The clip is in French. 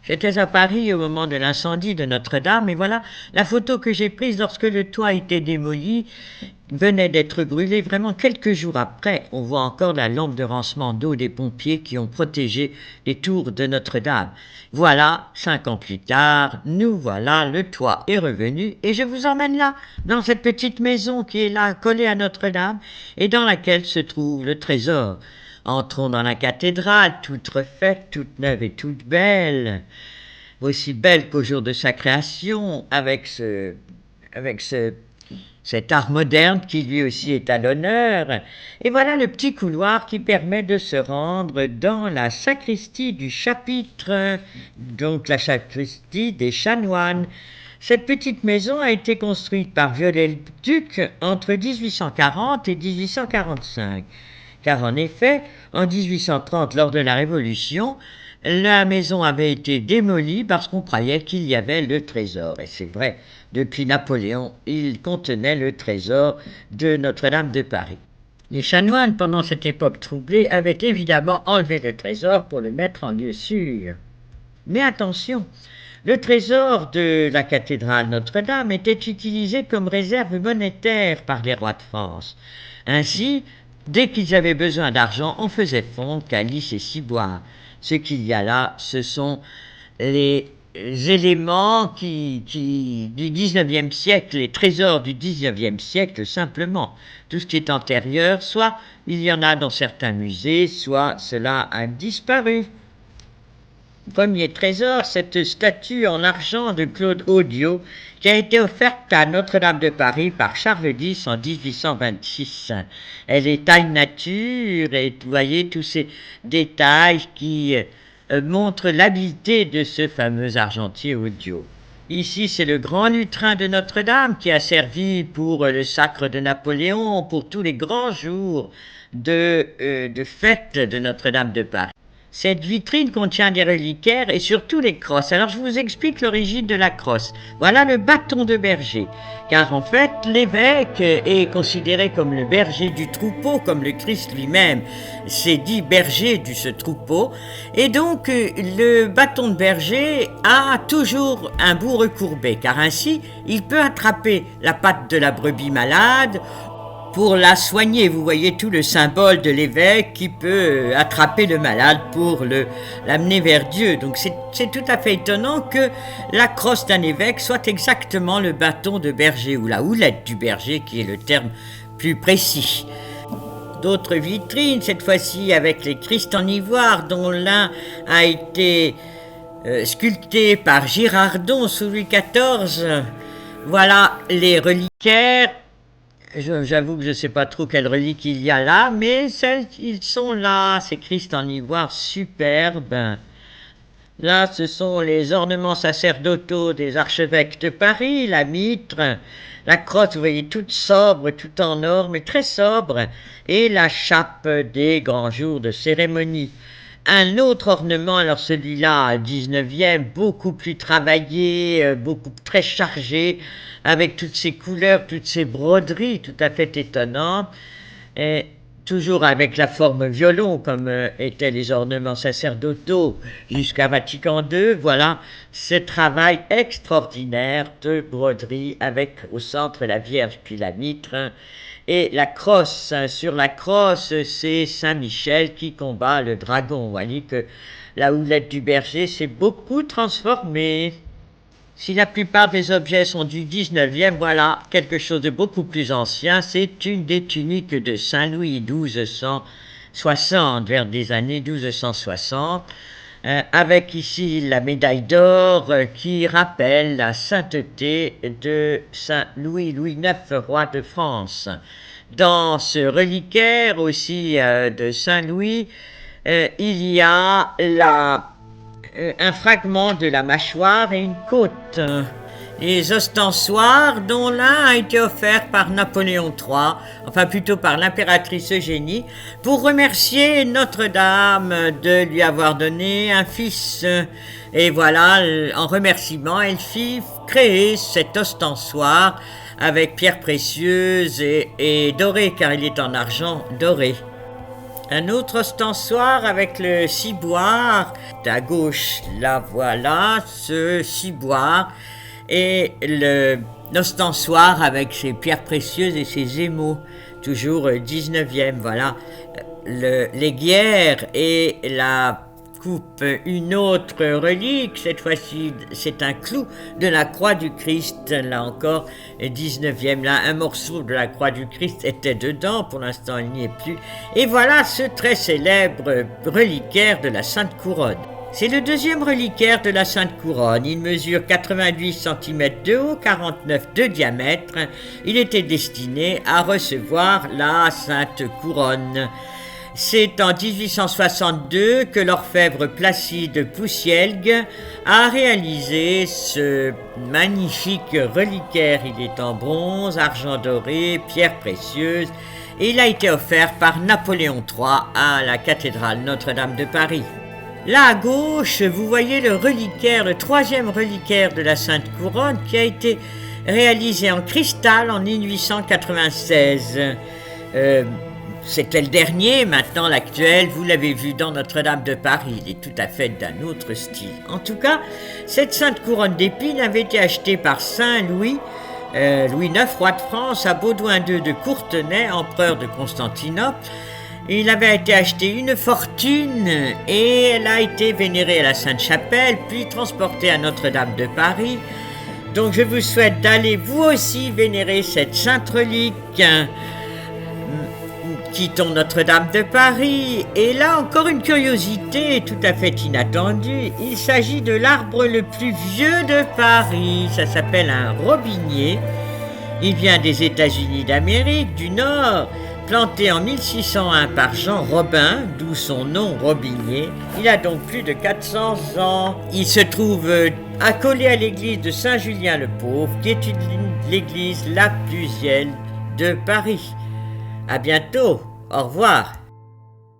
J'étais à Paris au moment de l'incendie de Notre-Dame et voilà la photo que j'ai prise lorsque le toit était démoli, venait d'être brûlé. Vraiment quelques jours après, on voit encore la lampe de rancement d'eau des pompiers qui ont protégé les tours de Notre-Dame. Voilà, 5 ans plus tard, nous voilà, le toit est revenu et je vous emmène là, dans cette petite maison qui est là, collée à Notre-Dame et dans laquelle se trouve le trésor. Entrons dans la cathédrale, toute refaite, toute neuve et toute belle, aussi belle qu'au jour de sa création, avec cet art moderne qui lui aussi est à l'honneur. Et voilà le petit couloir qui permet de se rendre dans la sacristie du chapitre, donc la sacristie des chanoines. Cette petite maison a été construite par Viollet-le-Duc entre 1840 et 1845. Car en effet, en 1830, lors de la Révolution, la maison avait été démolie parce qu'on croyait qu'il y avait le trésor. Et c'est vrai, depuis Napoléon, il contenait le trésor de Notre-Dame de Paris. Les chanoines, pendant cette époque troublée, avaient évidemment enlevé le trésor pour le mettre en lieu sûr. Mais attention, le trésor de la cathédrale Notre-Dame était utilisé comme réserve monétaire par les rois de France. Ainsi, dès qu'ils avaient besoin d'argent, on faisait fondre calice et ciboire. Ce qu'il y a là, ce sont les éléments du XIXe siècle, les trésors du XIXe siècle simplement. Tout ce qui est antérieur, soit il y en a dans certains musées, soit cela a disparu. Premier trésor, cette statue en argent de Claude Audiot qui a été offerte à Notre-Dame de Paris par Charles X en 1826. Elle est taille nature et vous voyez tous ces détails qui montrent l'habileté de ce fameux argentier Audiot. Ici, c'est le grand lutrin de Notre-Dame qui a servi pour le sacre de Napoléon, pour tous les grands jours de fête de Notre-Dame de Paris. Cette vitrine contient des reliquaires et surtout les crosses. Alors je vous explique l'origine de la crosse. Voilà le bâton de berger, car en fait l'évêque est considéré comme le berger du troupeau, comme le Christ lui-même s'est dit berger de ce troupeau. Et donc le bâton de berger a toujours un bout recourbé, car ainsi il peut attraper la patte de la brebis malade, pour la soigner. Vous voyez tout le symbole de l'évêque qui peut attraper le malade pour l'amener vers Dieu. Donc c'est tout à fait étonnant que la crosse d'un évêque soit exactement le bâton de berger ou la houlette du berger qui est le terme plus précis. D'autres vitrines, cette fois-ci avec les Christ en ivoire dont l'un a été sculpté par Girardon sous Louis XIV. Voilà les reliquaires. J'avoue que je ne sais pas trop quelles reliques il y a là, mais ils sont là, ces Christ en ivoire superbes. Là, ce sont les ornements sacerdotaux des archevêques de Paris, la mitre, la crosse, vous voyez, toute sobre, tout en or, mais très sobre, et la chape des grands jours de cérémonie. Un autre ornement, alors celui-là, 19e, beaucoup plus travaillé, beaucoup très chargé, avec toutes ces couleurs, toutes ces broderies tout à fait étonnantes, et toujours avec la forme violon, comme étaient les ornements sacerdotaux jusqu'à Vatican II. Voilà ce travail extraordinaire de broderie avec au centre la Vierge puis la mitre. Et la crosse, sur la crosse, c'est Saint-Michel qui combat le dragon. Vous voyez que la houlette du berger s'est beaucoup transformée. Si la plupart des objets sont du 19e, voilà quelque chose de beaucoup plus ancien. C'est une des tuniques de Saint-Louis, 1260, vers des années 1260. Avec ici la médaille d'or qui rappelle la sainteté de Saint Louis, Louis IX, roi de France. Dans ce reliquaire aussi de Saint Louis, il y a un fragment de la mâchoire et une côte. Les ostensoirs, dont l'un a été offert par Napoléon III, enfin plutôt par l'impératrice Eugénie, pour remercier Notre-Dame de lui avoir donné un fils. Et voilà, en remerciement, elle fit créer cet ostensoir avec pierres précieuses et doré, car il est en argent doré. Un autre ostensoir avec le ciboire. À gauche, là voilà, ce ciboire. Et l'ostensoir avec ses pierres précieuses et ses émaux. Toujours 19e, voilà. L'aiguière et la coupe, une autre relique, cette fois-ci c'est un clou de la croix du Christ, là encore 19e, là un morceau de la croix du Christ était dedans, pour l'instant il n'y est plus, et voilà ce très célèbre reliquaire de la Sainte Couronne. C'est le deuxième reliquaire de la Sainte Couronne, il mesure 88 cm de haut, 49 de diamètre, il était destiné à recevoir la Sainte Couronne. C'est en 1862 que l'orfèvre Placide Poussielgue a réalisé ce magnifique reliquaire. Il est en bronze, argent doré, pierres précieuses et il a été offert par Napoléon III à la cathédrale Notre-Dame de Paris. Là à gauche, vous voyez le reliquaire, le troisième reliquaire de la Sainte Couronne qui a été réalisé en cristal en 1896. C'était le dernier, maintenant l'actuel, vous l'avez vu dans Notre-Dame de Paris, il est tout à fait d'un autre style. En tout cas, cette Sainte Couronne d'épines avait été achetée par Saint Louis, Louis IX, roi de France, à Baudouin II de Courtenay, empereur de Constantinople. Il avait été acheté une fortune et elle a été vénérée à la Sainte-Chapelle, puis transportée à Notre-Dame de Paris. Donc je vous souhaite d'aller vous aussi vénérer cette sainte relique. Quittons Notre-Dame de Paris, et là encore une curiosité tout à fait inattendue. Il s'agit de l'arbre le plus vieux de Paris, ça s'appelle un robinier. Il vient des États-Unis d'Amérique du Nord, planté en 1601 par Jean Robin, d'où son nom robinier. Il a donc plus de 400 ans. Il se trouve accolé à l'église de Saint-Julien-le-Pauvre, qui est l'église la plus vieille de Paris. À bientôt, au revoir.